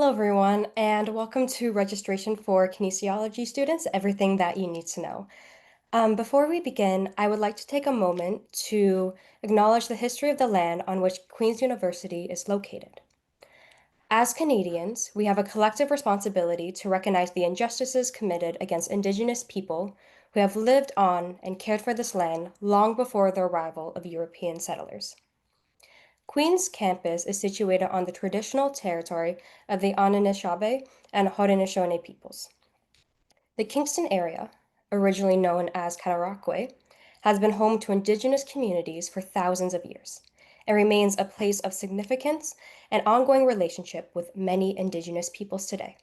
Hello, everyone, and welcome to registration for kinesiology students, everything that you need to know. Before we begin, I would like to take a moment to acknowledge the history of the land on which Queen's University is located. As Canadians, we have a collective responsibility to recognize the injustices committed against Indigenous people who have lived on and cared for this land long before the arrival of European settlers. Queen's campus is situated on the traditional territory of the Anishinaabe and Haudenosaunee peoples. The Kingston area, originally known as Cataraqui, has been home to Indigenous communities for thousands of years and remains a place of significance and ongoing relationship with many Indigenous peoples today.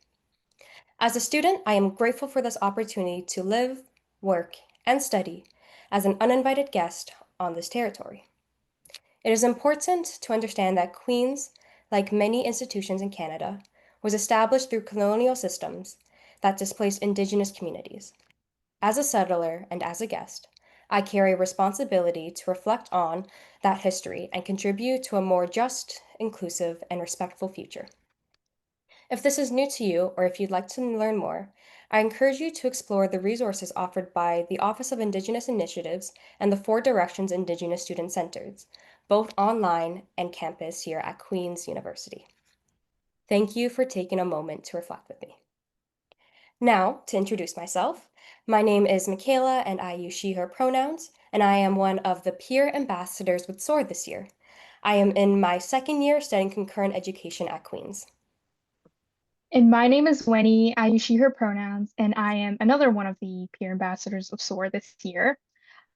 As a student, I am grateful for this opportunity to live, work, and study as an uninvited guest on this territory. It is important to understand that Queen's, like many institutions in Canada, was established through colonial systems that displaced Indigenous communities. As a settler and as a guest, I carry a responsibility to reflect on that history and contribute to a more just, inclusive, and respectful future. If this is new to you, or if you'd like to learn more, I encourage you to explore the resources offered by the Office of Indigenous Initiatives and the Four Directions Indigenous Student Centers, both online and campus here at Queen's University. Thank you for taking a moment to reflect with me. Now, to introduce myself, my name is Michaela and I use she, her pronouns, and I am one of the peer ambassadors with SOAR this year. I am in my second year studying concurrent education at Queen's. And my name is Wenny. I use she, her pronouns, and I am another one of the peer ambassadors of SOAR this year.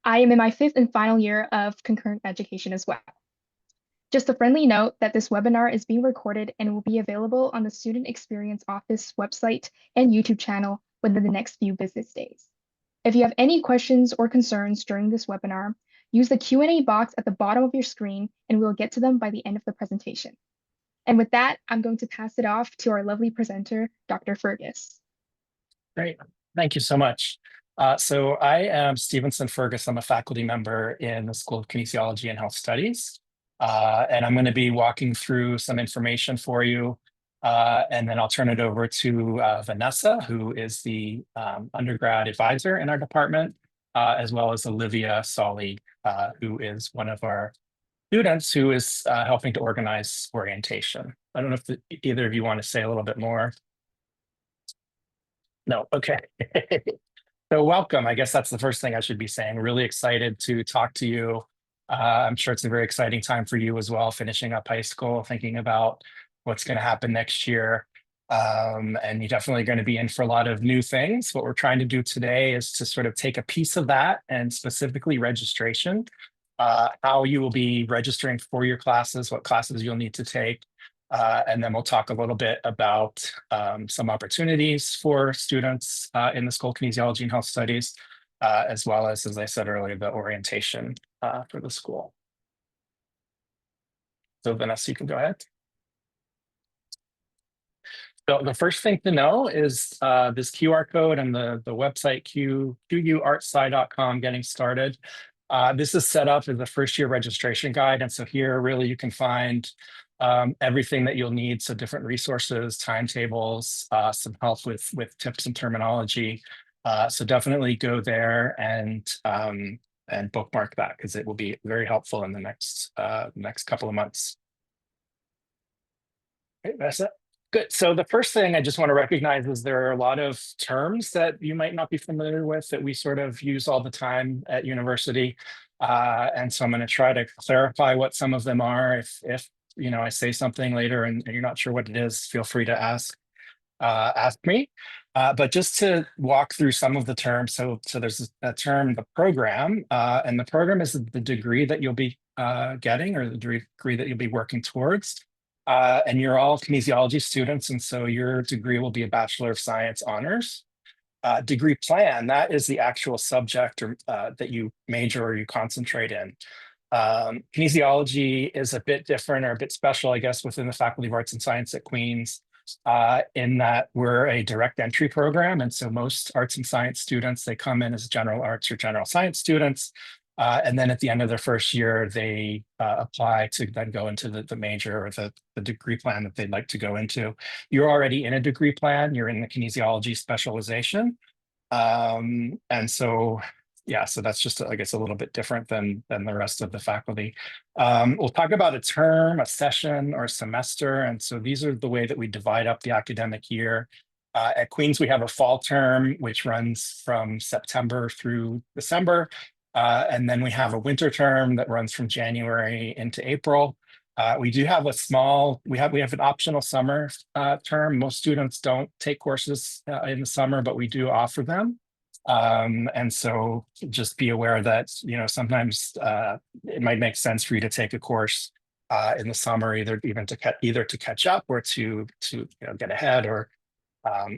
I am in my fifth and final year of concurrent education as well. Just a friendly note that this webinar is being recorded and will be available on the Student Experience Office website and YouTube channel within the next few business days. If you have any questions or concerns during this webinar, use the Q&A box at the bottom of your screen and we'll get to them by the end of the presentation. And with that, I'm going to pass it off to our lovely presenter, Dr. Fergus. Great. Thank you so much. So I am Stevenson Fergus. I'm a faculty member in the School of Kinesiology and Health Studies. And I'm going to be walking through some information for you. And then I'll turn it over to Vanessa, who is the undergrad advisor in our department, as well as Olivia Solly, who is one of our students who is helping to organize orientation. I don't know if either of you want to say a little bit more. No, okay. So welcome. I guess that's the first thing I should be saying. Really excited to talk to you. I'm sure it's a very exciting time for you as well, finishing up high school, thinking about what's going to happen next year. And you're definitely going to be in for a lot of new things. What we're trying to do today is to sort of take a piece of that and specifically registration, how you will be registering for your classes, what classes you'll need to take. And then we'll talk a little bit about some opportunities for students in the School of Kinesiology and Health Studies, as well as I said earlier, the orientation for the school. So Vanessa, you can go ahead. So the first thing to know is this QR code and the website quartsci.com getting started. This is set up as a first year registration guide. And so here really you can find everything that you'll need. So different resources, timetables, some help with tips and terminology. So definitely go there and bookmark that because it will be very helpful in the next couple of months. Okay, that's it. Good. So the first thing I just want to recognize is there are a lot of terms that you might not be familiar with that we sort of use all the time at university. And so I'm going to try to clarify what some of them are. If you know, I say something later and you're not sure what it is, feel free to ask me. But just to walk through some of the terms. So there's a term, the program, and the program is the degree that you'll be getting or the degree that you'll be working towards. And you're all kinesiology students, and so your degree will be a Bachelor of Science honors. Degree plan, that is the actual subject or, that you major or you concentrate in. Kinesiology is a bit different or a bit special, I guess, within the Faculty of Arts and Science at Queen's, in that we're a direct entry program. And so most arts and science students, they come in as general arts or general science students. And then at the end of their first year, they apply to then go into the major or the degree plan that they'd like to go into. You're already in a degree plan, you're in the kinesiology specialization. And so, yeah, so that's just, I guess, a little bit different than the rest of the faculty. We'll talk about a term, a session, or a semester. And so these are the way that we divide up the academic year. At Queen's, we have a fall term, which runs from September through December. And then we have a winter term that runs from January into April. We do have a small, we have an optional summer term. Most students don't take courses in the summer, but we do offer them. And so just be aware that, you know, sometimes it might make sense for you to take a course in the summer, either to catch up or to you know, get ahead, or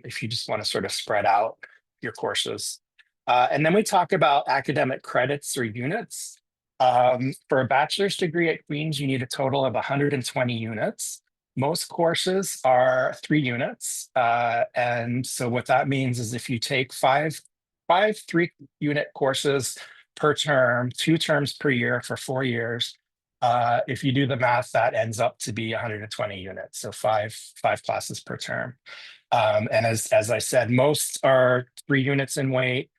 if you just want to sort of spread out your courses. And then we talk about academic credits or units. For a bachelor's degree at Queen's, you need a total of 120 units. Most courses are 3 units. And so what that means is if you take five 3-unit courses per term, 2 terms per year for 4 years, if you do the math, that ends up to be 120 units. So five classes per term. And as I said, most are 3 units in weight.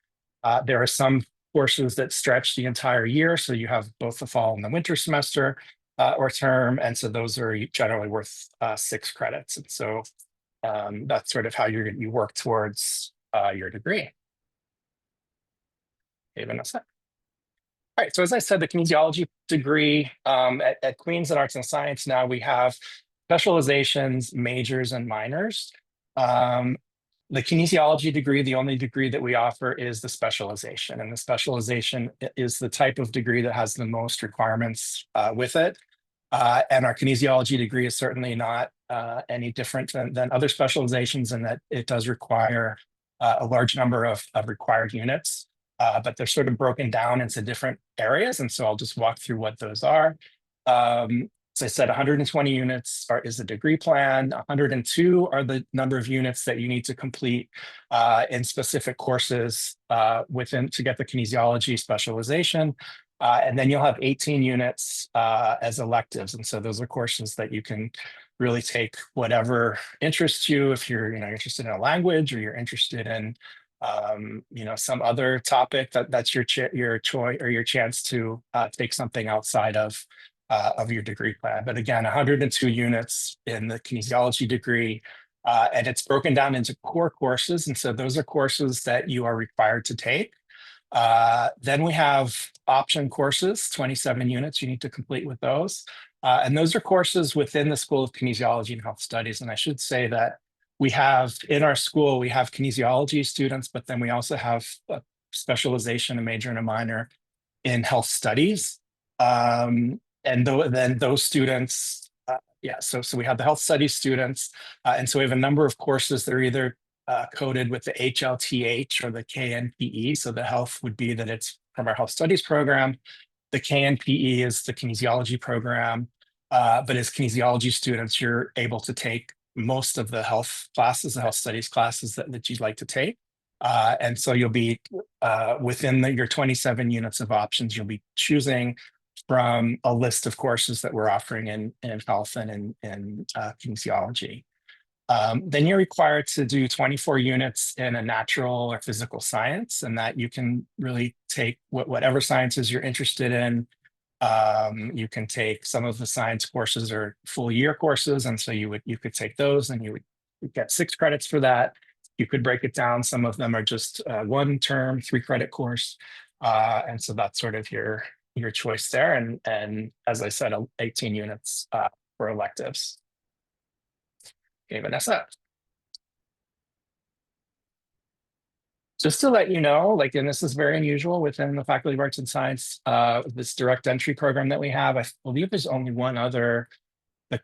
There are some courses that stretch the entire year. So you have both the fall and the winter semester or term. And so those are generally worth 6 credits. And so that's sort of how you work towards your degree. Okay, Vanessa. All right, so as I said, the kinesiology degree at Queen's in Arts and Science, now we have specializations, majors, and minors. The kinesiology degree, the only degree that we offer is the specialization. And the specialization is the type of degree that has the most requirements with it. And our kinesiology degree is certainly not any different than other specializations, in that it does require a large number of required units, but they're sort of broken down into different areas. And so I'll just walk through what those are. As I said, 120 units is the degree plan. 102 are the number of units that you need to complete in specific courses to get the kinesiology specialization. And then you'll have 18 units as electives. And so those are courses that you can really take whatever interests you. If you're interested in a language, or you're interested in some other topic, that's your choice or your chance to take something outside of your degree plan. But again, 102 units in the kinesiology degree, and it's broken down into core courses. And so those are courses that you are required to take. Then we have option courses, 27 units you need to complete with those. And those are courses within the School of Kinesiology and Health Studies. And I should say that we have, in our school, we have kinesiology students, but then we also have a specialization, a major and a minor in health studies. And then those students, so we have the health studies students. And so we have a number of courses that are either coded with the HLTH or the KNPE. So the health would be that it's from our health studies program. The KNPE is the kinesiology program. But as kinesiology students, you're able to take most of the health classes, the health studies classes that you'd like to take. And so you'll be within your 27 units of options, you'll be choosing from a list of courses that we're offering in health and in kinesiology. Then you're required to do 24 units in a natural or physical science, and that you can really take whatever sciences you're interested in. You can take some of the science courses or full year courses, and so you could take those, and you would get 6 credits for that. You could break it down. Some of them are just 1 term, 3-credit course, and so that's sort of your choice there. And as I said, 18 units for electives. Okay, Vanessa. Just to let you know, and this is very unusual within the Faculty of Arts and Science, this direct entry program that we have, I believe there's only one other,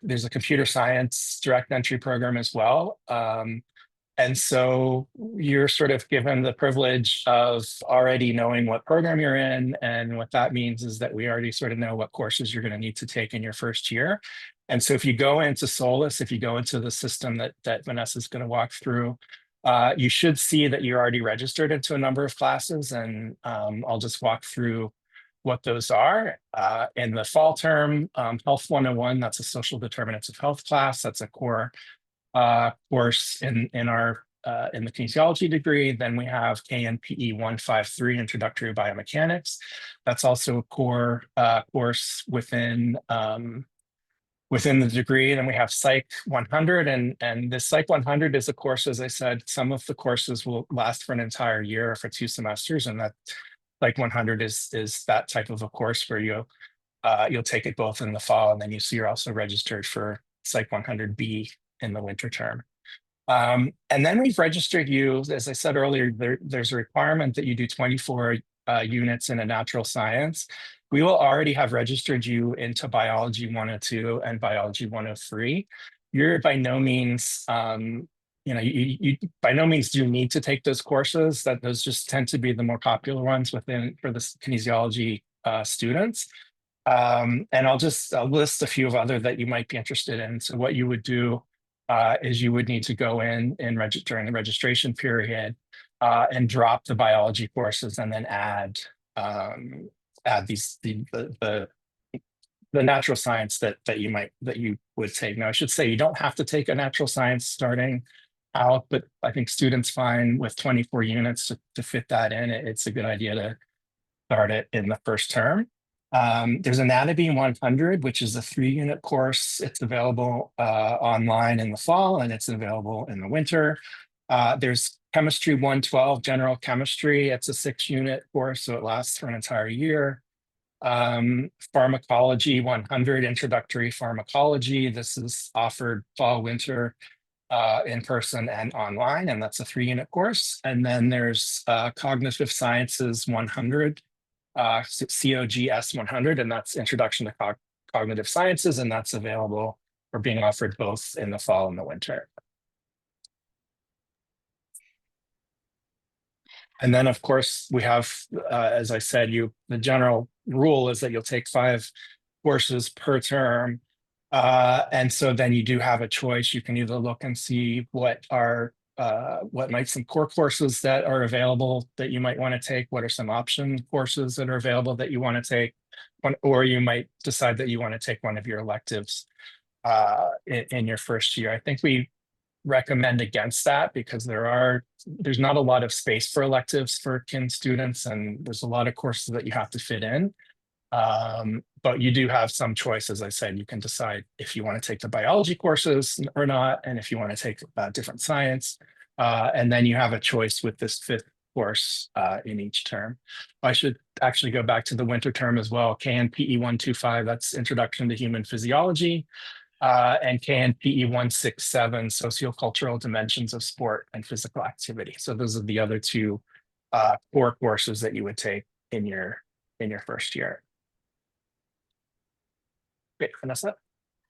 there's a computer science direct entry program as well. And so you're sort of given the privilege of already knowing what program you're in. And what that means is that we already sort of know what courses you're going to need to take in your first year. And so if you go into SOLUS, if you go into the system that Vanessa is going to walk through, you should see that you're already registered into a number of classes. And I'll just walk through what those are. In the fall term, Health 101, that's a social determinants of health class. That's a core course in the kinesiology degree. Then we have KNPE 153, Introductory Biomechanics. That's also a core course within the degree. Then we have Psych 100, and this Psych 100 is a course, as I said, some of the courses will last for an entire year or for 2 semesters, and that Psych 100 is that type of a course where you'll take it both in the fall, and then you're also registered for Psych 100B in the winter term. And then we've registered you, as I said earlier, there's a requirement that you do 24 units in a natural science. We will already have registered you into Biology 102 and Biology 103. You're by no means, you by no means do you need to take those courses. That those just tend to be the more popular ones for the kinesiology students. And I'll list a few of other that you might be interested in. So what you would do is you would need to go in during the registration period and drop the biology courses, and then add the natural science that you would take. Now, I should say you don't have to take a natural science starting out, but I think students find with 24 units to fit that in, it's a good idea to start it in the first term. There's Anatomy 100, which is a 3-unit course. It's available online in the fall, and it's available in the winter. There's Chemistry 112, General Chemistry. It's a 6-unit course, so it lasts for an entire year. Pharmacology 100, Introductory Pharmacology. This is offered fall, winter, in person and online, and that's a 3-unit course. And then there's Cognitive Sciences 100. COGS 100, and that's Introduction to Cognitive Sciences, and that's available or being offered both in the fall and the winter. And then, of course, we have, as I said, the general rule is that you'll take 5 courses per term. And so then you do have a choice. You can either look and see what might some core courses that are available that you might want to take, what are some option courses that are available that you want to take, or you might decide that you want to take one of your electives in your first year. I think we recommend against that because there's not a lot of space for electives for kin students, and there's a lot of courses that you have to fit in. But you do have some choice. As I said, you can decide if you want to take the biology courses or not, and if you want to take different science. And then you have a choice with this 5th course in each term. I should actually go back to the winter term as well. KNPE 125, that's Introduction to Human Physiology, and KNPE 167, Sociocultural Dimensions of Sport and Physical Activity. So those are the other 2 core courses that you would take in your first year. Great, Vanessa.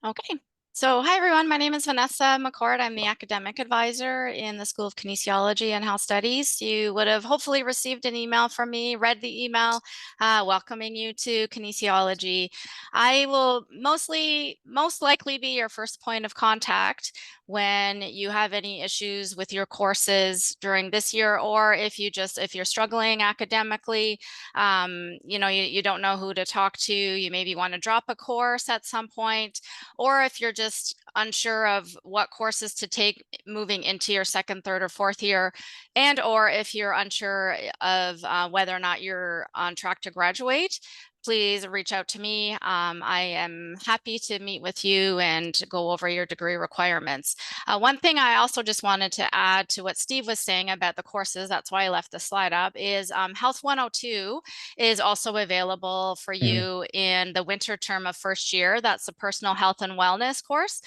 Okay. So hi, everyone. My name is Vanessa McCourt. I'm the academic advisor in the School of Kinesiology and Health Studies. You would have hopefully received an email from me, read the email, welcoming you to kinesiology. I will most likely be your first point of contact when you have any issues with your courses during this year, or if you're struggling academically, you don't know who to talk to, you maybe want to drop a course at some point, or if you're just unsure of what courses to take moving into your 2nd, 3rd, or 4th year, and or if you're unsure of whether or not you're on track to graduate, please reach out to me. I am happy to meet with you and go over your degree requirements. One thing I also just wanted to add to what Steve was saying about the courses, that's why I left the slide up, is Health 102 is also available for you in the winter term of first year. That's the Personal Health and Wellness course.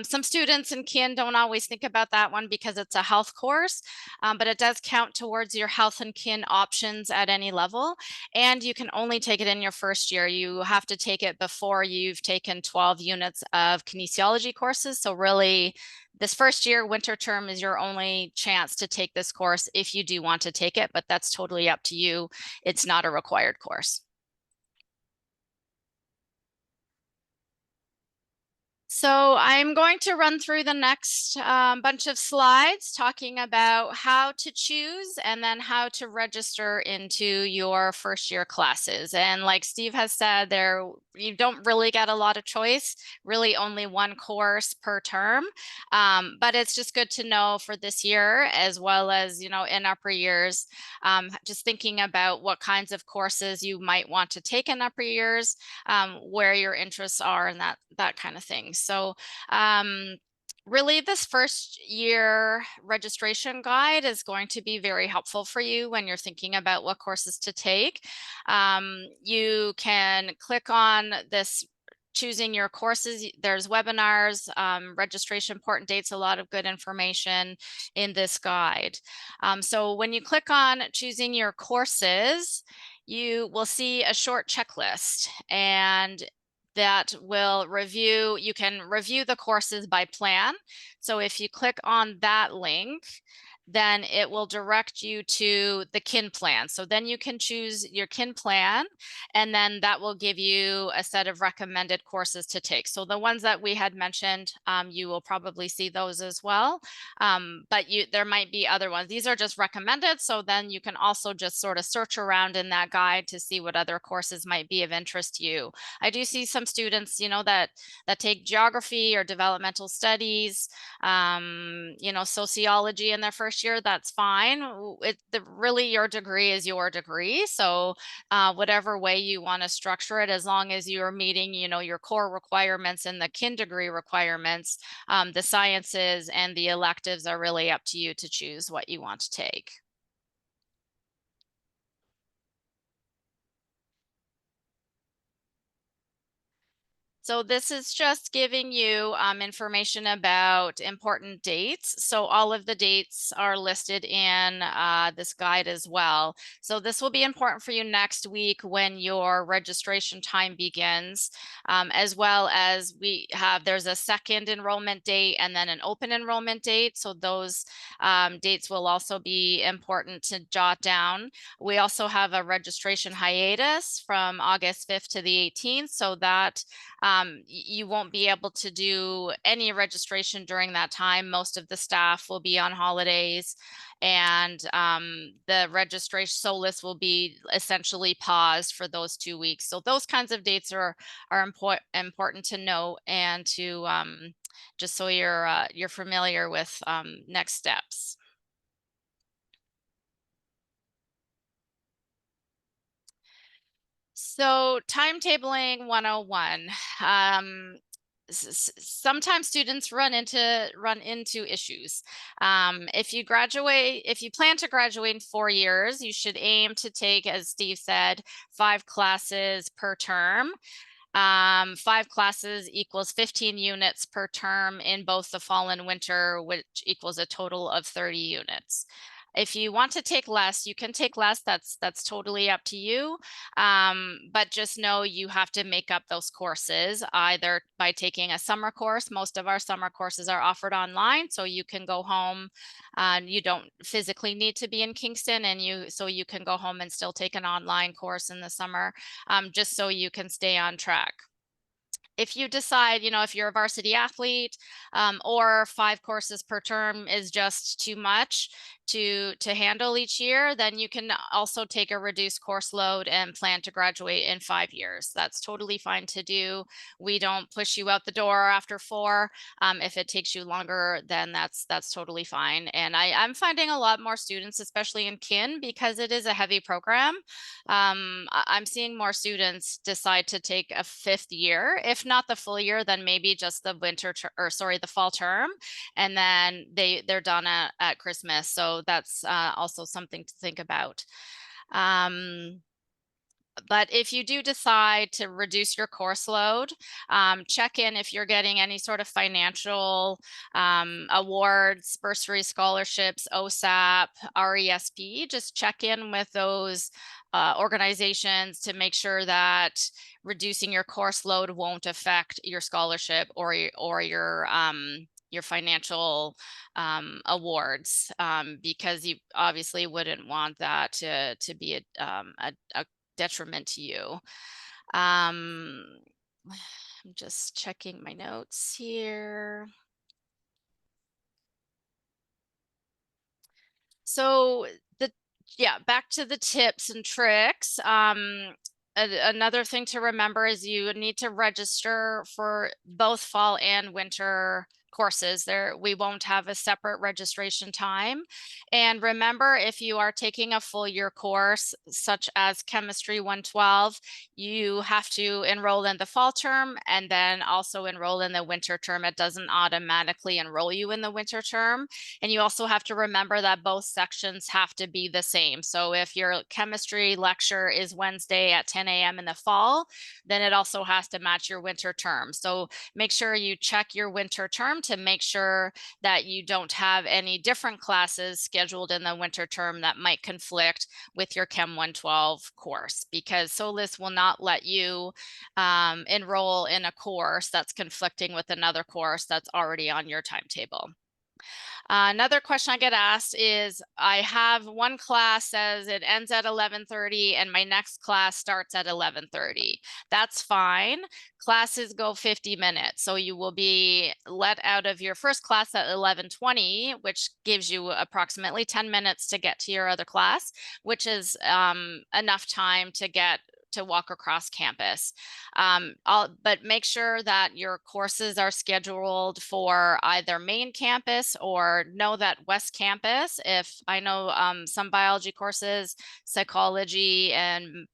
Some students in kin don't always think about that one because it's a health course, but it does count towards your health and kin options at any level, and you can only take it in your first year. You have to take it before you've taken 12 units of kinesiology courses. So really, this first year, winter term, is your only chance to take this course if you do want to take it, but that's totally up to you. It's not a required course. So I'm going to run through the next bunch of slides talking about how to choose and then how to register into your first year classes. And like Steve has said, you don't really get a lot of choice, really only one course per term. But it's just good to know for this year, as well as, in upper years, just thinking about what kinds of courses you might want to take in upper years, where your interests are and that kind of thing. So really, this first year registration guide is going to be very helpful for you when you're thinking about what courses to take. You can click on this choosing your courses. There's webinars, registration, important dates, a lot of good information in this guide. So when you click on choosing your courses, you will see a short checklist, and that will you can review the courses by plan. So if you click on that link, then it will direct you to the kin plan. So then you can choose your kin plan, and then that will give you a set of recommended courses to take. So the ones that we had mentioned, you will probably see those as well, but there might be other ones. These are just recommended, so then you can also just sort of search around in that guide to see what other courses might be of interest to you. I do see some students, that take geography or developmental studies, sociology in their first year. That's fine. Really, your degree is your degree. So whatever way you want to structure it, as long as you are meeting, your core requirements and the kin degree requirements, the sciences and the electives are really up to you to choose what you want to take. So this is just giving you information about important dates. So all of the dates are listed in this guide as well. So this will be important for you next week when your registration time begins, as well as there's a second enrollment date and then an open enrollment date. So those dates will also be important to jot down. We also have a registration hiatus from August 5th to the 18th, so that you won't be able to do any registration during that time. Most of the staff will be on holidays, and the registration SOLUS will be essentially paused for those 2 weeks. So those kinds of dates are important to know, and to just so you're familiar with next steps. So timetabling 101. Sometimes students run into issues. If you plan to graduate in 4 years, you should aim to take, as Steve said, 5 classes per term. 5 classes equals 15 units per term in both the fall and winter, which equals a total of 30 units. If you want to take less, you can take less. That's totally up to you. But just know you have to make up those courses either by taking a summer course. Most of our summer courses are offered online, so you can go home. You don't physically need to be in Kingston, so you can go home and still take an online course in the summer, just so you can stay on track. If you decide, if you're a varsity athlete, or 5 courses per term is just too much to handle each year, then you can also take a reduced course load and plan to graduate in 5 years. That's totally fine to do. We don't push you out the door after 4. If it takes you longer, then that's totally fine. And I'm finding a lot more students, especially in kin, because it is a heavy program. I'm seeing more students decide to take a 5th year. If not the full year, then maybe just the the fall term, and then they're done at Christmas. So that's also something to think about. But if you do decide to reduce your course load, check in if you're getting any sort of financial awards, bursary scholarships, OSAP, RESP. Just check in with those organizations to make sure that reducing your course load won't affect your scholarship or your financial awards, because you obviously wouldn't want that to be a detriment to you. I'm just checking my notes here. So back to the tips and tricks. Another thing to remember is you need to register for both fall and winter courses. We won't have a separate registration time. And remember, if you are taking a full year course, such as Chemistry 112, you have to enroll in the fall term and then also enroll in the winter term. It doesn't automatically enroll you in the winter term. And you also have to remember that both sections have to be the same. So if your chemistry lecture is Wednesday at 10 a.m. in the fall, then it also has to match your winter term. So make sure you check your winter term to make sure that you don't have any different classes scheduled in the winter term that might conflict with your Chem 112 course, because SOLUS will not let you enroll in a course that's conflicting with another course that's already on your timetable. Another question I get asked is, I have one class says it ends at 11:30 and my next class starts at 11:30. That's fine. Classes go 50 minutes. So you will be let out of your first class at 11:20, which gives you approximately 10 minutes to get to your other class, which is enough time to walk across campus. But make sure that your courses are scheduled for either main campus or know that West Campus. If I know some biology courses, psychology, and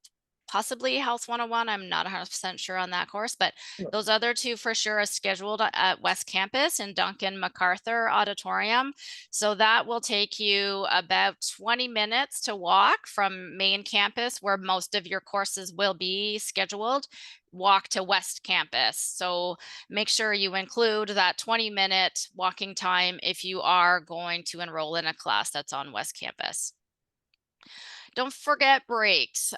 possibly Health 101. I'm not 100% sure on that course, but those other two for sure are scheduled at West Campus in Duncan MacArthur Auditorium. So that will take you about 20 minutes to walk from main campus, where most of your courses will be scheduled, walk to West Campus. So make sure you include that 20-minute walking time if you are going to enroll in a class that's on West Campus. Don't forget breaks.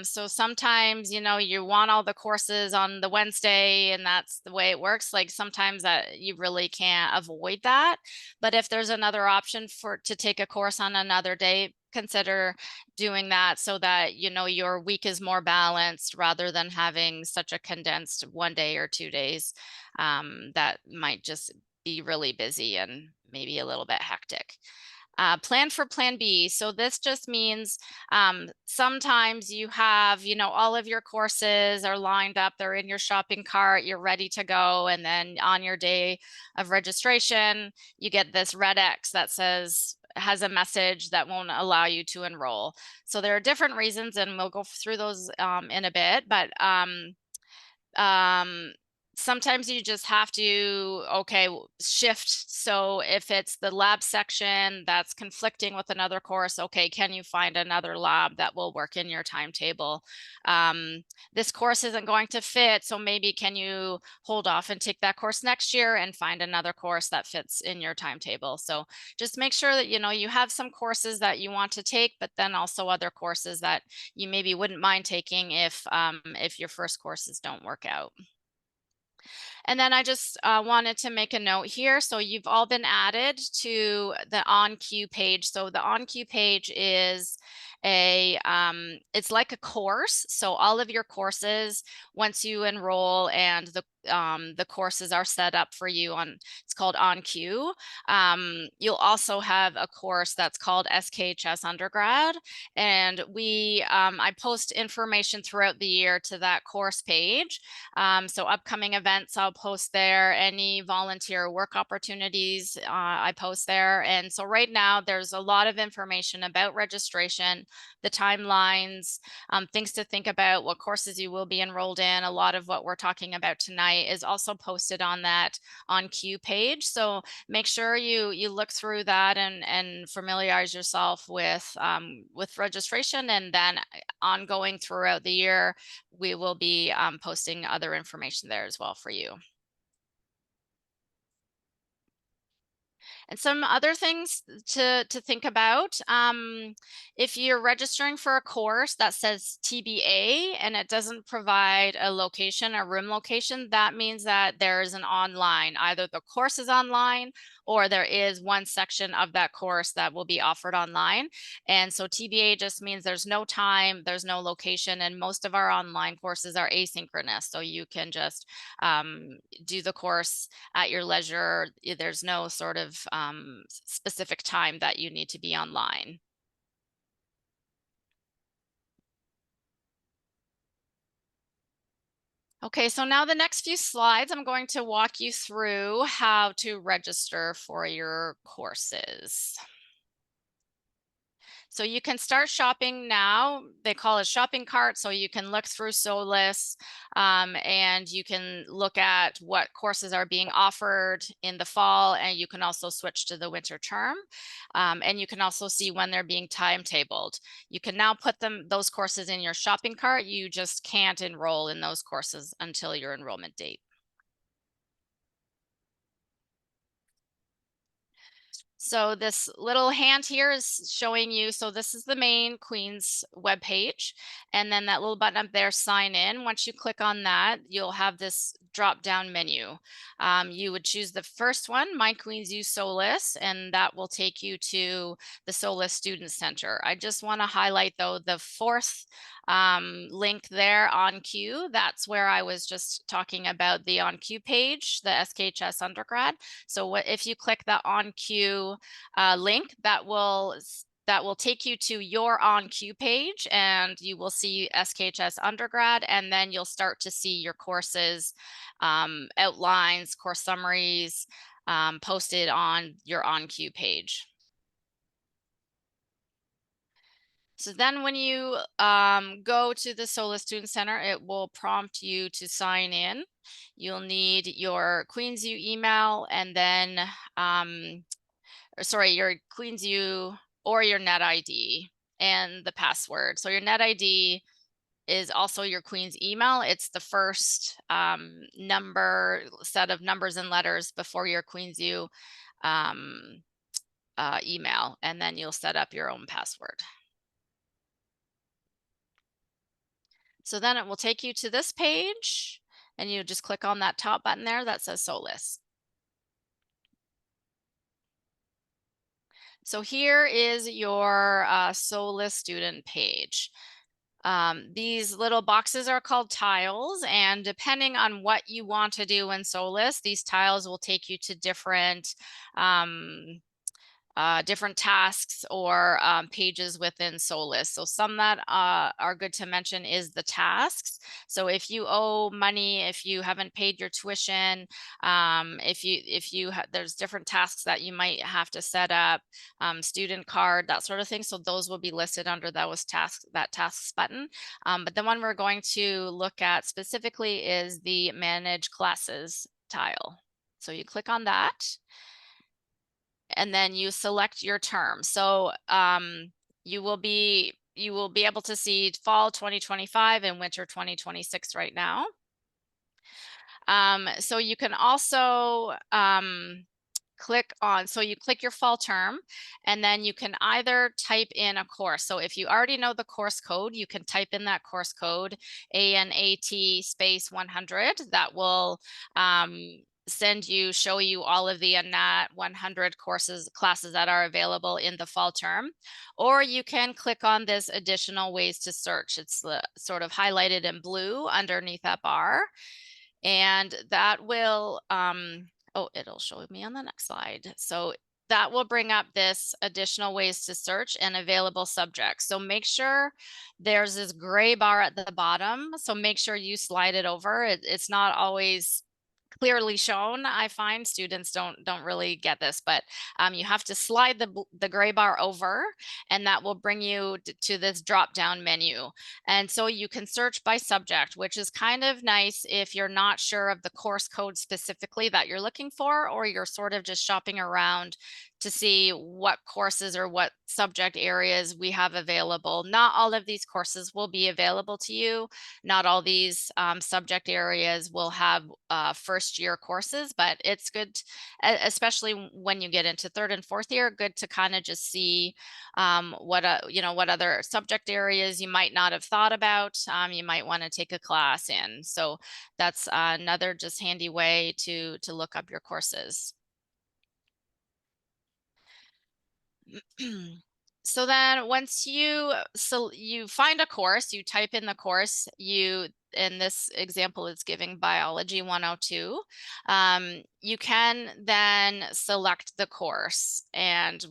So sometimes, you want all the courses on the Wednesday and that's the way it works. Like sometimes that you really can't avoid that. But if there's another option to take a course on another day, consider doing that so that, your week is more balanced rather than having such a condensed 1 day or 2 days that might just be really busy and maybe a little bit hectic. Plan for plan B. So this just means sometimes you have, all of your courses are lined up, they're in your shopping cart, you're ready to go. And then on your day of registration, you get this red X that has a message that won't allow you to enroll. So there are different reasons, and we'll go through those in a bit, but sometimes you just have to, shift. So if it's the lab section that's conflicting with another course, can you find another lab that will work in your timetable? This course isn't going to fit, so maybe can you hold off and take that course next year and find another course that fits in your timetable? So just make sure that, you have some courses that you want to take, but then also other courses that you maybe wouldn't mind taking if your first courses don't work out. And then I just wanted to make a note here. So you've all been added to the on-cue page. So the on-cue page is it's like a course. So all of your courses, once you enroll and the courses are set up for you it's called on-cue. You'll also have a course that's called SKHS Undergrad. And I post information throughout the year to that course page. So upcoming events, I'll post there. Any volunteer work opportunities, I post there. And so right now there's a lot of information about registration, the timelines, things to think about, what courses you will be enrolled in. A lot of what we're talking about tonight is also posted on that on-cue page. So make sure you look through that and familiarize yourself with registration, and then ongoing throughout the year, we will be posting other information there as well for you. And some other things to think about, if you're registering for a course that says TBA and it doesn't provide a location, a room location, that means that there is an online, either the course is online or there is one section of that course that will be offered online. And so TBA just means there's no time, there's no location, and most of our online courses are asynchronous. So you can just do the course at your leisure. There's no sort of specific time that you need to be online. Okay, so now the next few slides, I'm going to walk you through how to register for your courses. So you can start shopping now. They call it shopping cart. So you can look through SOLUS and you can look at what courses are being offered in the fall, and you can also switch to the winter term. And you can also see when they're being timetabled. You can now put those courses in your shopping cart. You just can't enroll in those courses until your enrollment date. So this little hand here is showing you, so this is the main Queen's webpage, and then that little button up there, sign in. Once you click on that, you'll have this drop down menu. You would choose the first one, My Queen's U SOLUS, and that will take you to the SOLUS Student Center. I just want to highlight though the fourth link there, on queue. That's where I was just talking about the on queue page, the SKHS undergrad. So if you click the on queue link, that will take you to your on queue page, and you will see SKHS undergrad, and then you'll start to see your courses, outlines, course summaries posted on your on queue page. So then when you go to the SOLUS Student Center, it will prompt you to sign in. You'll need your Queen's U email, and then, your Queen's U or your net ID and the password. So your net ID is also your Queen's email. It's the first set of numbers and letters before your Queen's U email, and then you'll set up your own password. So then it will take you to this page, and you just click on that top button there that says SOLUS. So here is your SOLUS student page. These little boxes are called tiles, and depending on what you want to do in SOLUS, these tiles will take you to different different tasks or pages within SOLUS. So some that are good to mention is the tasks. So if you owe money, if you haven't paid your tuition, there's different tasks that you might have to set up, student card, that sort of thing. So those will be listed under those tasks, that tasks button. But the one we're going to look at specifically is the manage classes tile. So you click on that, and then you select your term. So you will be able to see fall 2025 and winter 2026 right now. So you can also click your fall term, and then you can either type in a course. So if you already know the course code, you can type in that course code, ANAT space 100. That will show you all of the NAT 100 classes that are available in the fall term. Or you can click on this additional ways to search. It's sort of highlighted in blue underneath that bar, and that will it'll show me on the next slide. So that will bring up this additional ways to search and available subjects. So make sure there's this gray bar at the bottom. So make sure you slide it over. It's not always clearly shown. I find students don't really get this, but you have to slide the gray bar over, and that will bring you to this drop down menu. And so you can search by subject, which is kind of nice if you're not sure of the course code specifically that you're looking for, or you're sort of just shopping around to see what courses or what subject areas we have available. Not all of these courses will be available to you. Not all these subject areas will have first year courses, but it's good, especially when you get into third and fourth year, good to kind of just see what other subject areas you might not have thought about, you might want to take a class in. So that's another just handy way to look up your courses. So then once you find a course, you type in the course, in this example is giving biology 102. You can then select the course, and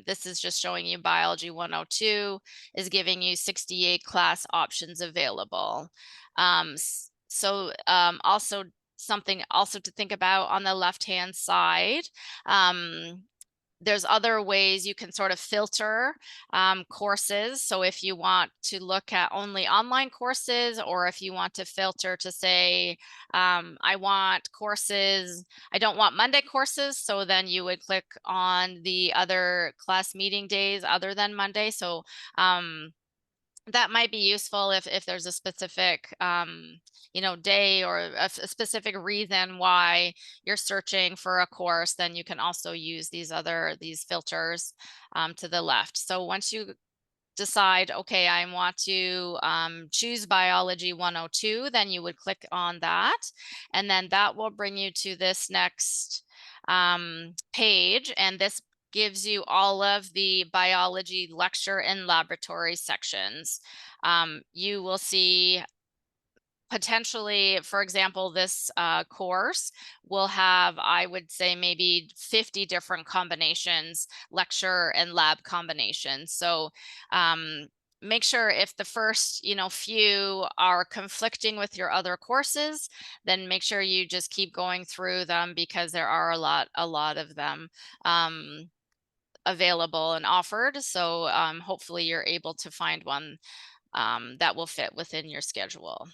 this is just showing you biology 102 is giving you 68 class options available. Also something also to think about on the left-hand side, there's other ways you can sort of filter courses. So if you want to look at only online courses, or if you want to filter to say, I want courses, I don't want Monday courses. So then you would click on the other class meeting days other than Monday. So that might be useful if there's a specific day or a specific reason why you're searching for a course. Then you can also use these filters to the left. So once you decide, okay, I want to choose biology 102, then you would click on that, and then that will bring you to this next page, and this gives you all of the biology lecture and laboratory sections. You will see potentially, for example, this course will have, I would say, maybe 50 different combinations, lecture and lab combinations. So make sure if the first few are conflicting with your other courses, then make sure you just keep going through them, because there are a lot of them available and offered. So hopefully you're able to find one that will fit within your schedule.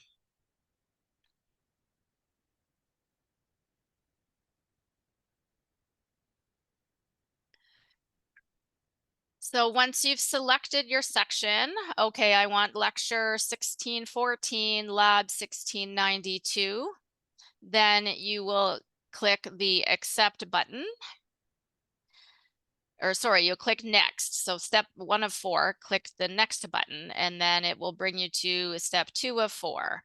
So once you've selected your section, okay, I want lecture 1614, lab 1692, then you will click the accept button. Or sorry, you'll click next. So step 1 of 4, click the next button, and then it will bring you to step 2 of 4.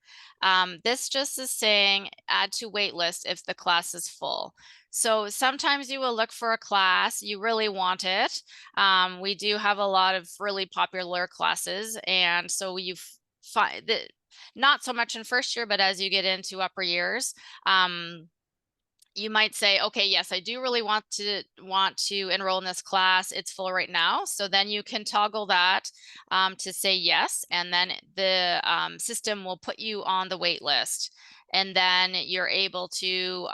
This just is saying add to waitlist if the class is full. So sometimes you will look for a class, you really want it. We do have a lot of really popular classes, and so you find that not so much in first year, but as you get into upper years, you might say, okay, yes, I do really want to enroll in this class. It's full right now. So then you can toggle that to say yes, and then the system will put you on the wait list. And then you're able to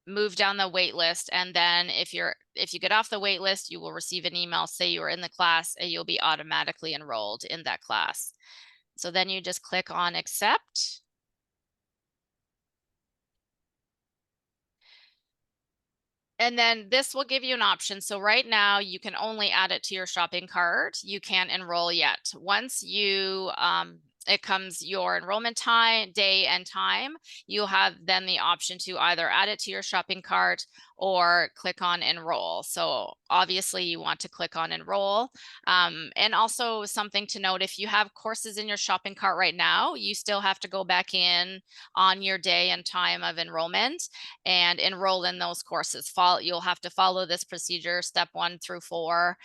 move down the wait list. And then if you get off the wait list, you will receive an email, say you are in the class, and you'll be automatically enrolled in that class. So then you just click on accept. And then this will give you an option. So right now you can only add it to your shopping cart. You can't enroll yet. Once you it comes your enrollment day and time, you'll have then the option to either add it to your shopping cart or click on enroll. So obviously you want to click on enroll. And also something to note, if you have courses in your shopping cart right now, you still have to go back in on your day and time of enrollment and enroll in those courses. You'll have to follow this procedure, step 1 through 4,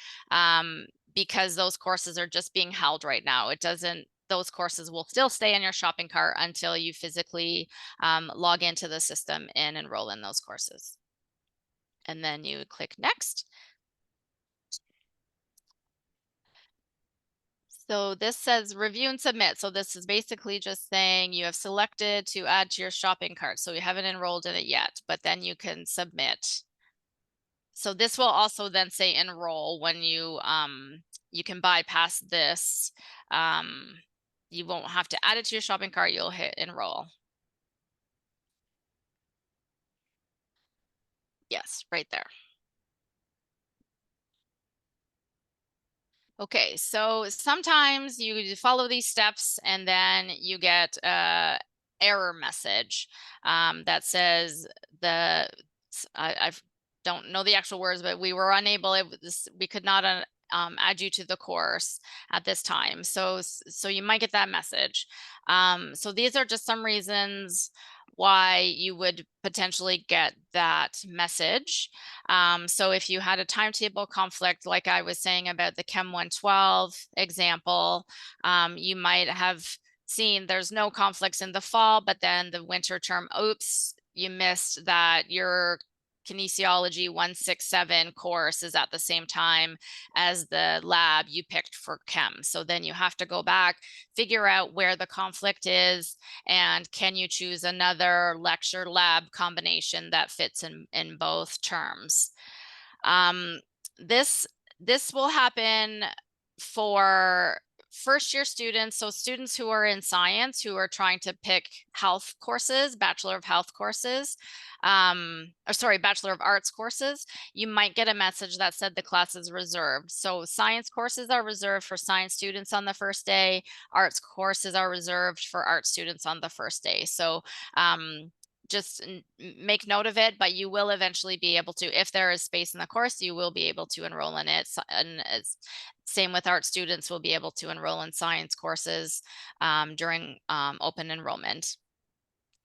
because those courses are just being held right now. Those courses will still stay in your shopping cart until you physically log into the system and enroll in those courses. And then you click next. So this says review and submit. So this is basically just saying you have selected to add to your shopping cart. So you haven't enrolled in it yet, but then you can submit. So this will also then say enroll when you can bypass this. You won't have to add it to your shopping cart. You'll hit enroll. Yes, right there. Okay, so sometimes you follow these steps and then you get a error message that says I don't know the actual words, but we were unable, we could not add you to the course at this time. So you might get that message. So these are just some reasons why you would potentially get that message. So if you had a timetable conflict, like I was saying about the Chem 112 example, you might have seen there's no conflicts in the fall, but then the winter term, oops, you missed that your Kinesiology 167 course is at the same time as the lab you picked for Chem. So then you have to go back, figure out where the conflict is, and can you choose another lecture lab combination that fits in both terms. This will happen for first year students, so students who are in science who are trying to pick health courses, Bachelor of Health courses, Bachelor of Arts courses. You might get a message that said the class is reserved. So science courses are reserved for science students on the first day. Arts courses are reserved for art students on the first day. So just make note of it, but you will eventually be able to, if there is space in the course, you will be able to enroll in it. And same with art students will be able to enroll in science courses during open enrollment.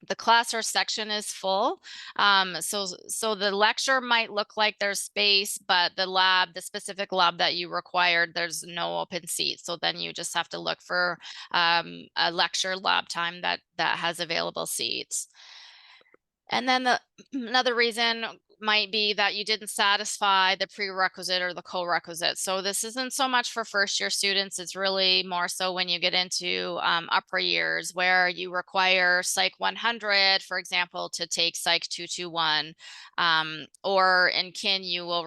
The class or section is full. So the lecture might look like there's space, but the specific lab that you required, there's no open seat. So then you just have to look for a lecture lab time that has available seats. And then another reason might be that you didn't satisfy the prerequisite or the co-requisite. So this isn't so much for first year students. It's really more so when you get into upper years where you require Psych 100, for example, to take Psych 221, or in Kin you will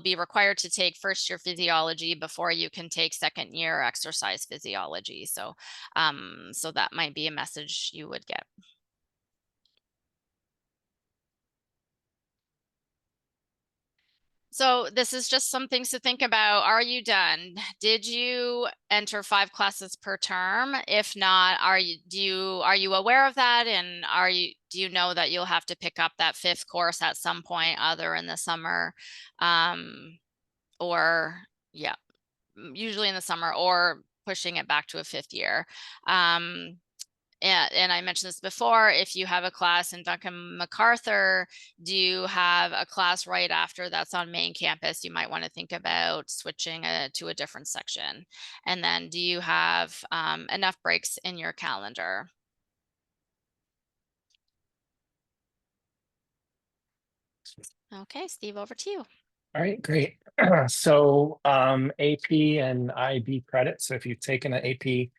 be required to take first year physiology before you can take second year exercise physiology. So so that might be a message you would get. So this is just some things to think about. Are you done? Did you enter 5 classes per term? If not, are you aware of that? And do you know that you'll have to pick up that 5th course at some point, either in the summer, or yeah, usually in the summer, or pushing it back to a 5th year. And I mentioned this before, if you have a class in Duncan MacArthur, do you have a class right after that's on main campus? You might want to think about switching to a different section. And then do you have enough breaks in your calendar? Okay, Steve, over to you. All right, great. So AP and IB credit. So if you've taken an AP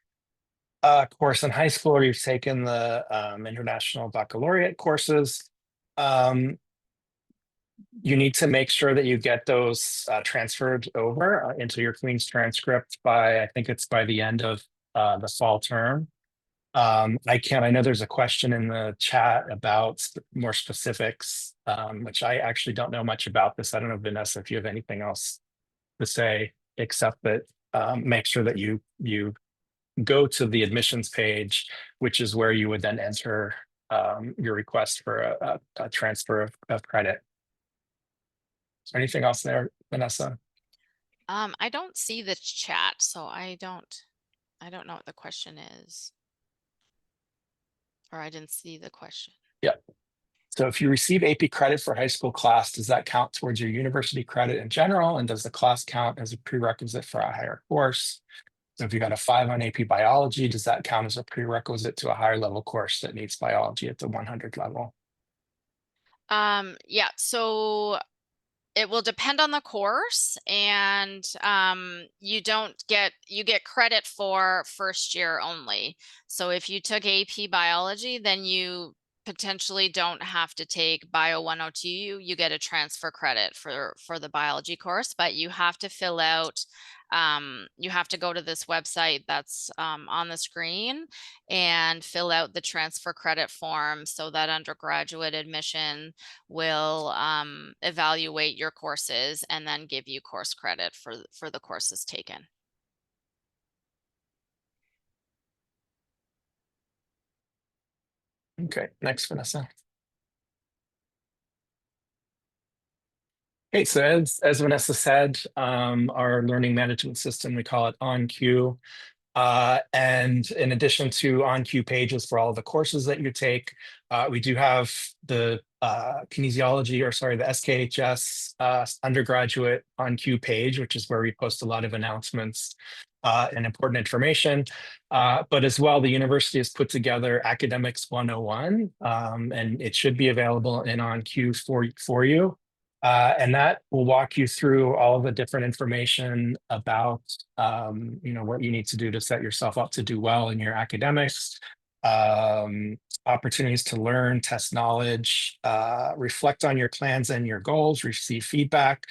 course in high school, or you've taken the International Baccalaureate courses, you need to make sure that you get those transferred over into your Queen's transcript by, I think it's by the end of the fall term. I know there's a question in the chat about more specifics, which I actually don't know much about this. I don't know, Vanessa, if you have anything else to say, except that make sure that you go to the admissions page, which is where you would then enter your request for a transfer of credit. Is there anything else there, Vanessa? I don't see the chat, so I don't know what the question is. Or I didn't see the question. Yeah. So if you receive AP credit for high school class, does that count towards your university credit in general? And does the class count as a prerequisite for a higher course? So if you got a 5 on AP biology, does that count as a prerequisite to a higher level course that needs biology at the 100 level? Yeah, so it will depend on the course, and you get credit for first year only. So if you took AP biology, then you potentially don't have to take Bio 102. You get a transfer credit for the biology course, but you have to fill out You have to go to this website that's on the screen and fill out the transfer credit form so that undergraduate admission will evaluate your courses and then give you course credit for the courses taken. Okay, next, Vanessa. Okay, so as Vanessa said, our learning management system, we call it OnQ. And in addition to OnQ pages for all of the courses that you take, we do have the kinesiology, or sorry, the SKHS undergraduate OnQ page, which is where we post a lot of announcements and important information. But as well, the university has put together Academics 101, and it should be available in OnQ for you. And that will walk you through all of the different information about, what you need to do to set yourself up to do well in your academics, opportunities to learn, test knowledge, reflect on your plans and your goals, receive feedback.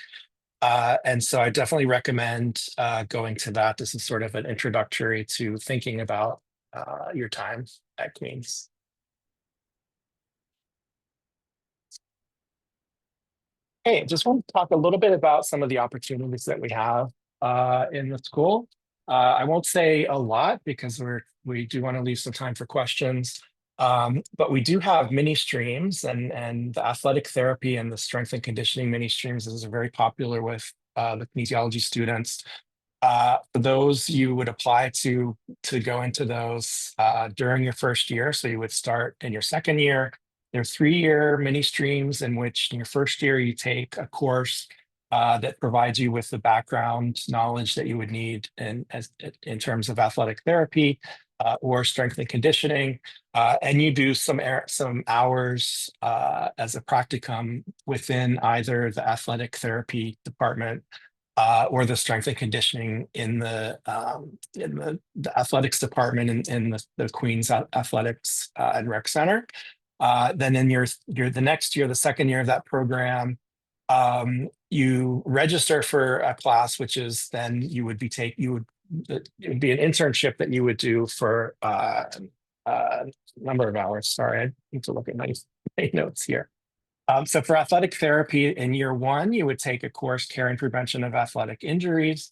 And so I definitely recommend going to that. This is sort of an introductory to thinking about your time at Queen's. Hey, just want to talk a little bit about some of the opportunities that we have in the school. I won't say a lot because we do want to leave some time for questions. But we do have mini streams, and the athletic therapy and the strength and conditioning mini streams is very popular with the kinesiology students. For those, you would apply to go into those during your first year. So you would start in your second year. There are 3-year mini streams in which in your first year you take a course that provides you with the background knowledge that you would need in terms of athletic therapy or strength and conditioning, and you do some hours as a practicum within either the athletic therapy department or the strength and conditioning in the athletics department in the Queen's Athletics and Rec Center. Then in the next year, the second year of that program, you register for a class, which is then it would be an internship that you would do for a number of hours. Sorry, I need to look at my notes here. So for athletic therapy in year 1, you would take a course, Care and Prevention of Athletic Injuries.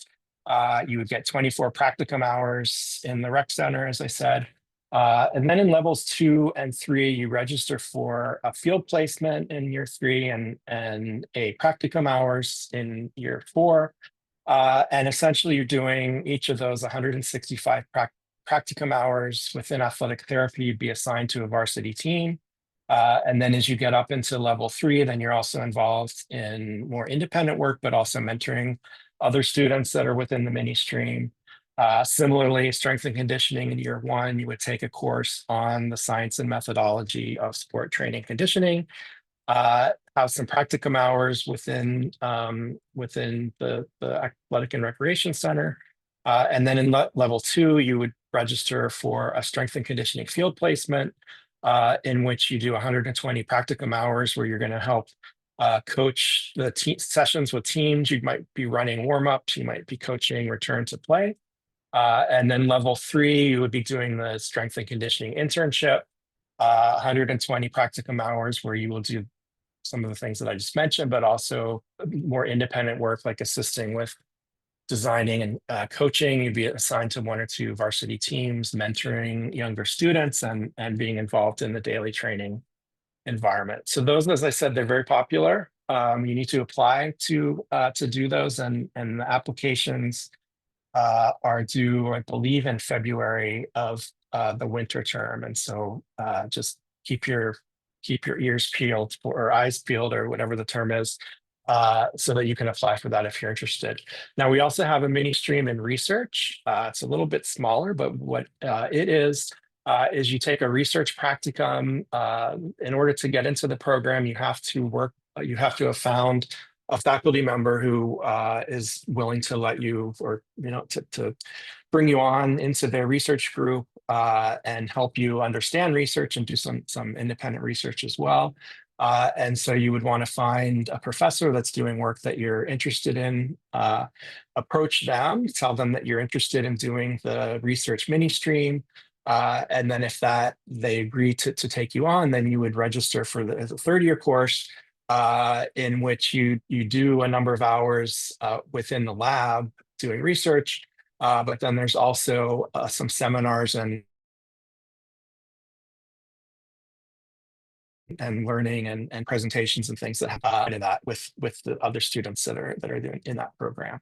You would get 24 practicum hours in the rec center, as I said. And then in levels 2 and 3, you register for a field placement in year 3 and a practicum hours in year 4. And essentially, you're doing each of those 165 practicum hours within athletic therapy. You'd be assigned to a varsity team. And then as you get up into level 3, then you're also involved in more independent work, but also mentoring other students that are within the mini stream. Similarly, strength and conditioning in year 1, you would take a course on the science and methodology of sport training conditioning, have some practicum hours within the athletic and recreation center. And then in level 2, you would register for a strength and conditioning field placement, in which you do 120 practicum hours where you're going to help coach the sessions with teams. You might be running warm-ups, you might be coaching return to play. And then level 3, you would be doing the strength and conditioning internship, 120 practicum hours where you will do some of the things that I just mentioned, but also more independent work like assisting with designing and coaching. You'd be assigned to 1 or 2 varsity teams, mentoring younger students and being involved in the daily training environment. So those, as I said, they're very popular. You need to apply to do those, and the applications are due, I believe, in February of the winter term. And so just keep your ears peeled or eyes peeled or whatever the term is, so that you can apply for that if you're interested. Now, we also have a mini stream in research. It's a little bit smaller, but what it is you take a research practicum. In order to get into the program, you have to have found a faculty member who is willing to let you, or to bring you on into their research group and help you understand research and do some independent research as well. And so you would want to find a professor that's doing work that you're interested in, approach them, tell them that you're interested in doing the research mini stream. And then if they agree to take you on, then you would register for the third-year course, in which you do a number of hours within the lab doing research. But then there's also some seminars and learning and presentations and things that have into that with the other students that are doing in that program.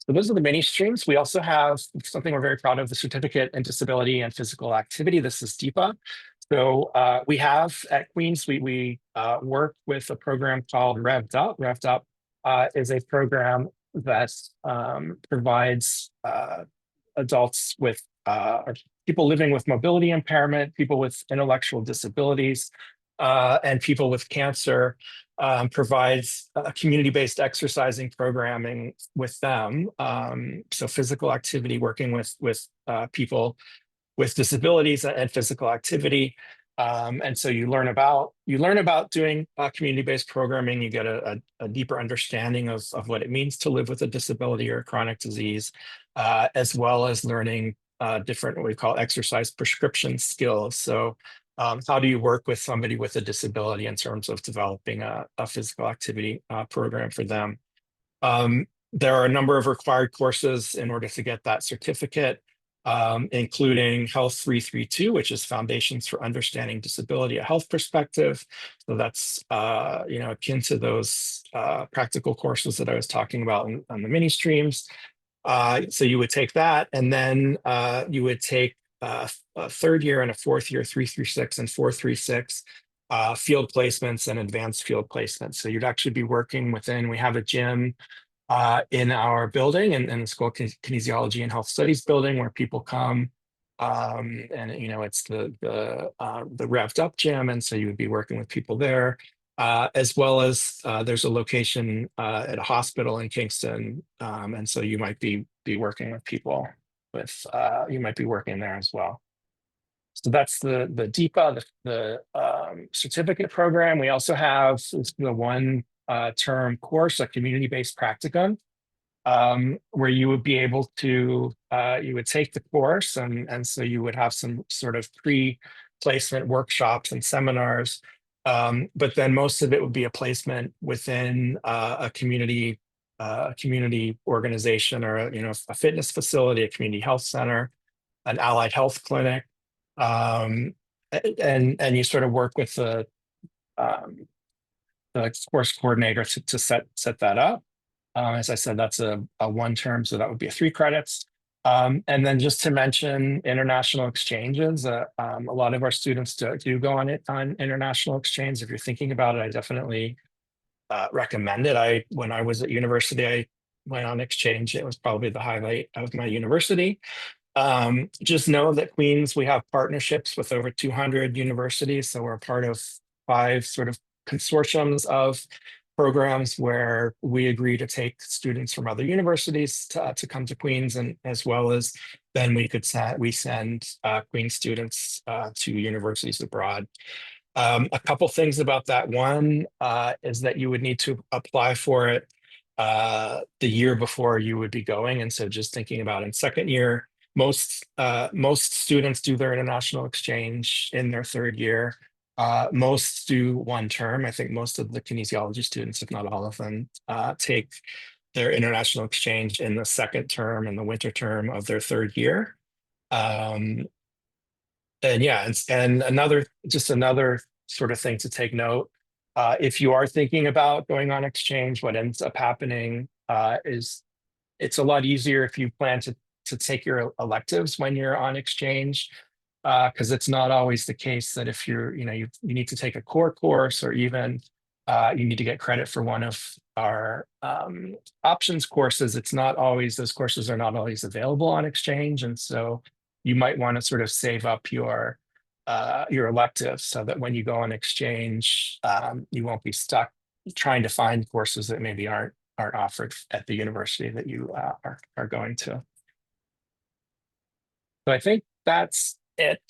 So those are the mini streams. We also have something we're very proud of, the Certificate in Disability and Physical Activity. This is DIPA. So we have at Queens, we work with a program called Revved Up. Revved Up is a program that provides adults with people living with mobility impairment, people with intellectual disabilities, and people with cancer, provides a community-based exercising programming with them. So physical activity, working with people with disabilities and physical activity. And so you learn about doing community-based programming. You get a deeper understanding of what it means to live with a disability or a chronic disease, as well as learning different, what we call exercise prescription skills. So how do you work with somebody with a disability in terms of developing a physical activity program for them? There are a number of required courses in order to get that certificate, including Health 332, which is Foundations for Understanding Disability, a health perspective. So that's akin to those practical courses that I was talking about on the mini streams. So you would take that, and then you would take a third year and a fourth year, 336 and 436, field placements and advanced field placements. So you'd actually be working within, we have a gym in our building, and it's called Kinesiology and Health Studies building, where people come, and it's the Revved Up gym, and so you would be working with people there, as well as there's a location at a hospital in Kingston, and so you might be working with people with you might be working there as well. So that's the DIPA, the certificate program. We also have the one term course, a community-based practicum, where you would be able to, you would take the course, and so you would have some sort of pre-placement workshops and seminars, but then most of it would be a placement within a community organization, or a fitness facility, a community health center, an allied health clinic, and you sort of work with the course coordinator to set that up. As I said, that's a one term, so that would be a 3 credits. And then just to mention international exchanges, a lot of our students do go on international exchange. If you're thinking about it, I definitely recommend it. When I was at university, I went on exchange. It was probably the highlight of my university. Just know that Queens, we have partnerships with over 200 universities. So we're part of 5 sort of consortiums of programs where we agree to take students from other universities to come to Queens, and as well as then we send Queens students to universities abroad. A couple things about that. One is that you would need to apply for it the year before you would be going. And so just thinking about in second year, most students do their international exchange in their third year. Most do one term. I think most of the kinesiology students, if not all of them, take their international exchange in the second term and the winter term of their third year. And yeah, and another sort of thing to take note. If you are thinking about going on exchange, what ends up happening is it's a lot easier if you plan to take your electives when you're on exchange, because it's not always the case that if you need to take a core course, or even you need to get credit for one of our options courses. It's not always, those courses are not always available on exchange, and so you might want to sort of save up your electives so that when you go on exchange, you won't be stuck trying to find courses that maybe aren't offered at the university that you are going to. So I think that's it.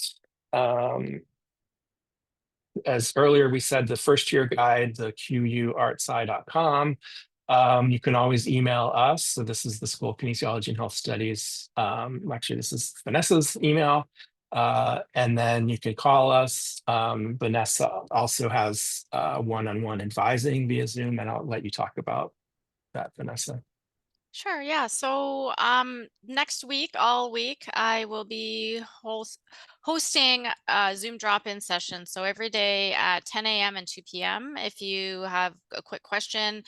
as earlier we said, the first year guide, the quartsci.com. You can always email us. So this is the School of Kinesiology and Health Studies. Actually, this is Vanessa's email. And then you can call us. Vanessa also has one-on-one advising via Zoom, and I'll let you talk about that, Vanessa. Sure, yeah. So next week, all week, I will be hosting a Zoom drop-in session. So every day at 10 a.m. and 2 p.m. If you have a quick question,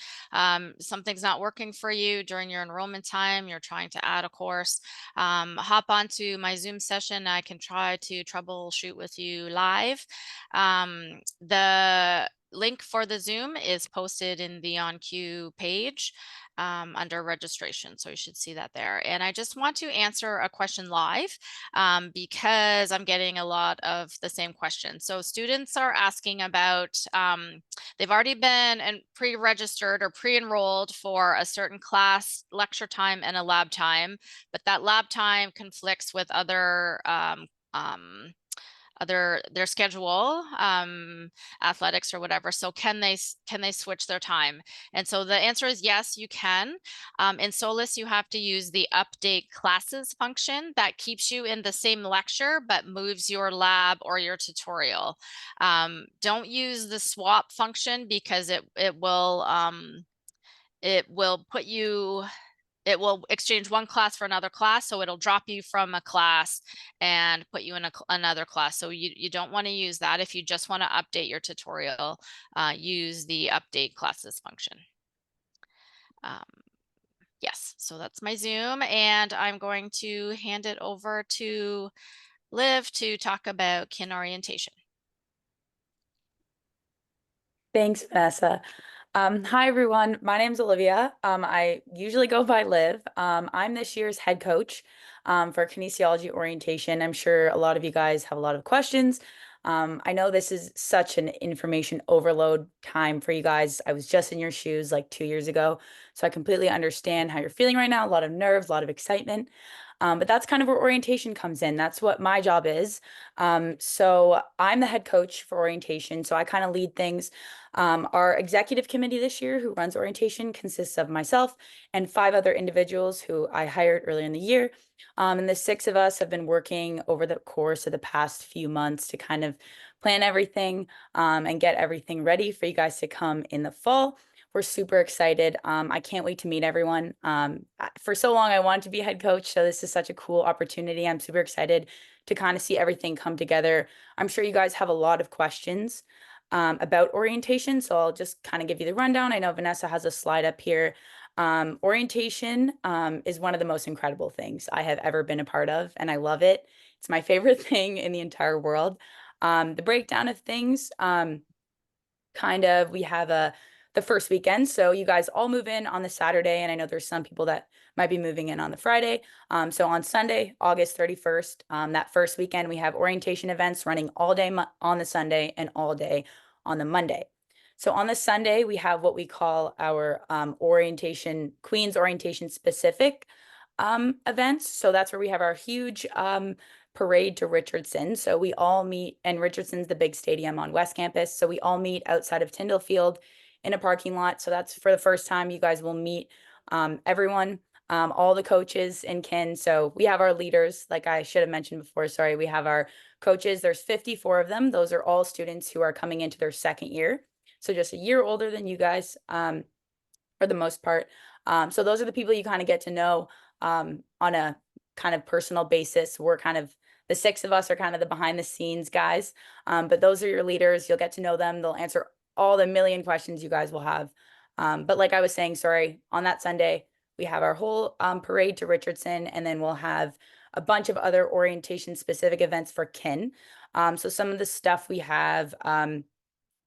something's not working for you during your enrollment time, you're trying to add a course, hop onto my Zoom session. I can try to troubleshoot with you live. The link for the Zoom is posted in the OnQ page under registration. So you should see that there. And I just want to answer a question live because I'm getting a lot of the same questions. So students are asking about, they've already been pre-registered or pre-enrolled for a certain class lecture time and a lab time, but that lab time conflicts with other their schedule, athletics or whatever. So can they switch their time? And so the answer is yes, you can. In SOLUS, you have to use the update classes function that keeps you in the same lecture, but moves your lab or your tutorial. Don't use the swap function because it will put you, it will exchange one class for another class. So it'll drop you from a class and put you in another class. So you don't want to use that. If you just want to update your tutorial, use the update classes function. Yes, so that's my Zoom, and I'm going to hand it over to Liv to talk about kin orientation. Thanks, Vanessa. Hi, everyone. My name's Olivia. I usually go by Liv. I'm this year's head coach for kinesiology orientation. I'm sure a lot of you guys have a lot of questions. I know this is such an information overload time for you guys. I was just in your shoes like 2 years ago, so I completely understand how you're feeling right now. A lot of nerves, a lot of excitement. But that's kind of where orientation comes in. That's what my job is. So I'm the head coach for orientation. So I kind of lead things. Our executive committee this year, who runs orientation, consists of myself and 5 other individuals who I hired earlier in the year. And the 6 of us have been working over the course of the past few months to kind of plan everything and get everything ready for you guys to come in the fall. We're super excited. I can't wait to meet everyone. For so long, I wanted to be a head coach, so this is such a cool opportunity. I'm super excited to kind of see everything come together. I'm sure you guys have a lot of questions about orientation, so I'll just kind of give you the rundown. I know Vanessa has a slide up here. Orientation is one of the most incredible things I have ever been a part of, and I love it. It's my favorite thing in the entire world. The breakdown of things, we have the first weekend. So you guys all move in on the Saturday, and I know there's some people that might be moving in on the Friday. So on Sunday, August 31st, that first weekend, we have orientation events running all day on the Sunday and all day on the Monday. So on the Sunday, we have what we call our orientation, Queen's orientation specific events. So that's where we have our huge parade to Richardson. So we all meet, and Richardson's the big stadium on West Campus. So we all meet outside of Tyndall Field in a parking lot. So that's for the first time you guys will meet everyone, all the coaches in kin. So we have our leaders, like I should have mentioned before, sorry, we have our coaches. There's 54 of them. Those are all students who are coming into their second year. So just a year older than you guys for the most part. So those are the people you kind of get to know on a kind of personal basis. We're kind of, the 6 of us are kind of the behind the scenes guys, but those are your leaders. You'll get to know them. They'll answer all the million questions you guys will have. But like I was saying, sorry, on that Sunday, we have our whole parade to Richardson, and then we'll have a bunch of other orientation specific events for kin. So some of the stuff we have on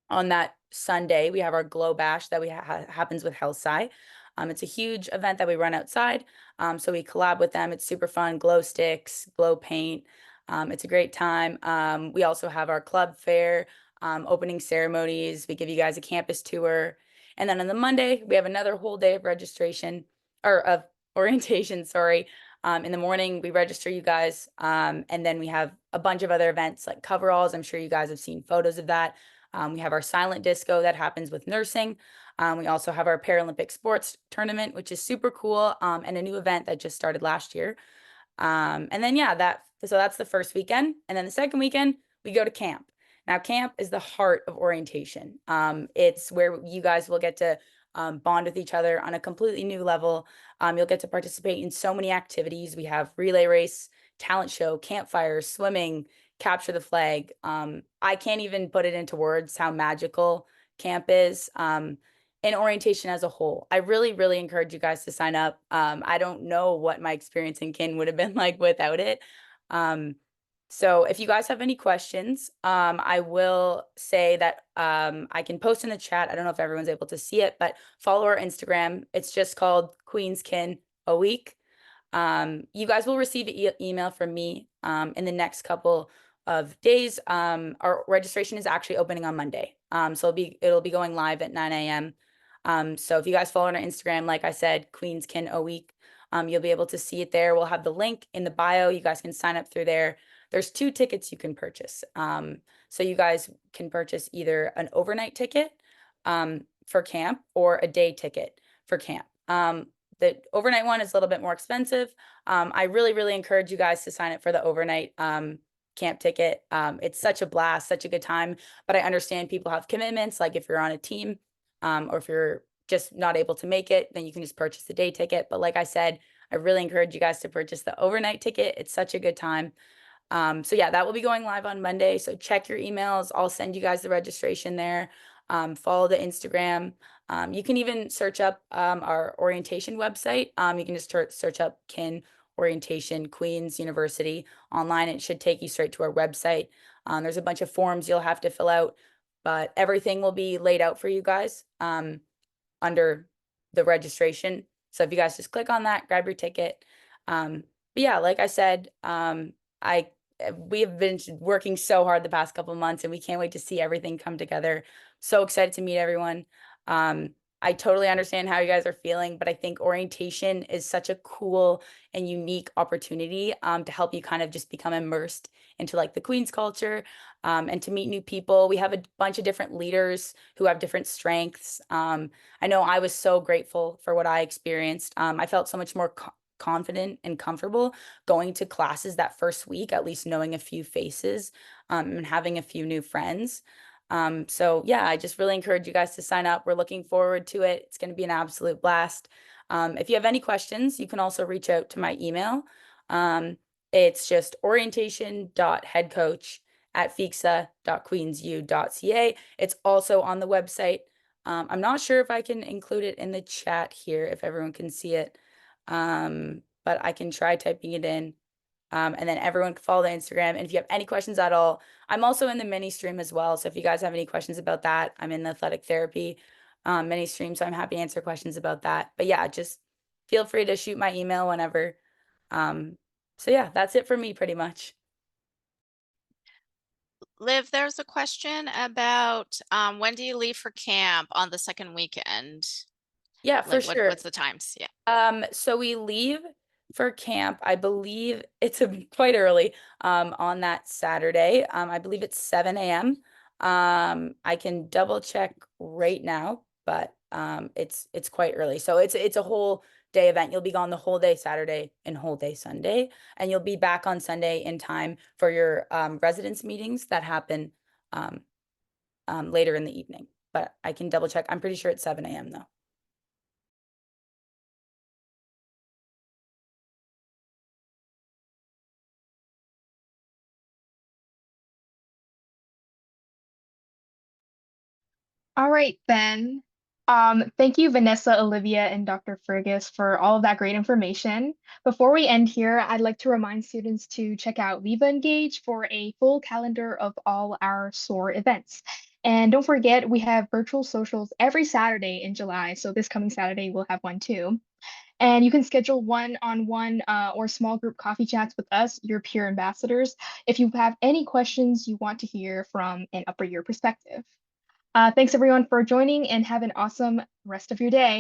that Sunday, we have our Glow Bash that we happens with Health Sci. It's a huge event that we run outside. So we collab with them. It's super fun. Glow sticks, glow paint. It's a great time. We also have our club fair, opening ceremonies. We give you guys a campus tour. And then on the Monday, we have another whole day of registration or of orientation, sorry. In the morning, we register you guys, and then we have a bunch of other events like coveralls. I'm sure you guys have seen photos of that. We have our silent disco that happens with nursing. We also have our Paralympic sports tournament, which is super cool, and a new event that just started last year. And then so that's the first weekend. And then the second weekend, we go to camp. Now, camp is the heart of orientation. It's where you guys will get to bond with each other on a completely new level. You'll get to participate in so many activities. We have relay race, talent show, campfire, swimming, capture the flag. I can't even put it into words how magical camp is. In orientation as a whole, I really, really encourage you guys to sign up. I don't know what my experience in kin would have been like without it. So if you guys have any questions, I will say that I can post in the chat. I don't know if everyone's able to see it, but follow our Instagram. It's just called Queen's Kin a Week. You guys will receive an email from me in the next couple of days. Our registration is actually opening on Monday. So it'll be going live at 9 a.m. So if you guys follow on our Instagram, like I said, Queen's Kin a Week, you'll be able to see it there. We'll have the link in the bio. You guys can sign up through there. There's 2 tickets you can purchase. So you guys can purchase either an overnight ticket for camp or a day ticket for camp. The overnight one is a little bit more expensive. I really, really encourage you guys to sign up for the overnight camp ticket. It's such a blast, such a good time, but I understand people have commitments, like if you're on a team, or if you're just not able to make it, then you can just purchase the day ticket. But like I said, I really encourage you guys to purchase the overnight ticket. It's such a good time. So yeah, that will be going live on Monday. So check your emails. I'll send you guys the registration there. Follow the Instagram. You can even search up our orientation website. You can just search up Kin Orientation Queen's University online. It should take you straight to our website. There's a bunch of forms you'll have to fill out, but everything will be laid out for you guys under the registration. So if you guys just click on that, grab your ticket. But yeah, like I said, we have been working so hard the past couple of months, and we can't wait to see everything come together. So excited to meet everyone. I totally understand how you guys are feeling, but I think orientation is such a cool and unique opportunity to help you kind of just become immersed into like the Queen's culture and to meet new people. We have a bunch of different leaders who have different strengths. I know I was so grateful for what I experienced. I felt so much more confident and comfortable going to classes that first week, at least knowing a few faces and having a few new friends. So yeah, I just really encourage you guys to sign up. We're looking forward to it. It's going to be an absolute blast. If you have any questions, you can also reach out to my email. It's just orientation.headcoach@fexa.queensu.ca. It's also on the website. I'm not sure if I can include it in the chat here, if everyone can see it. But I can try typing it in. And then everyone can follow the Instagram. And if you have any questions at all, I'm also in the mini stream as well. So if you guys have any questions about that, I'm in the athletic therapy mini stream. So I'm happy to answer questions about that. But yeah, just feel free to shoot my email whenever. So yeah, that's it for me pretty much. Liv, there's a question about when do you leave for camp on the second weekend? Yeah, for sure. What's the times? Yeah. So we leave for camp, I believe it's quite early on that Saturday. I believe it's 7 a.m. I can double check right now, but it's quite early. So it's a whole day event. You'll be gone the whole day Saturday and whole day Sunday, and you'll be back on Sunday in time for your residence meetings that happen later in the evening. But I can double check. I'm pretty sure it's 7 a.m. though. All right, then. Thank you, Vanessa, Olivia, and Dr. Fergus for all of that great information. Before we end here, I'd like to remind students to check out Viva Engage for a full calendar of all our SOAR events. And don't forget, we have virtual socials every Saturday in July. So this coming Saturday, we'll have one too. And you can schedule one-on-one or small group coffee chats with us, your peer ambassadors, if you have any questions you want to hear from an upper year perspective. Thanks everyone for joining, and have an awesome rest of your day.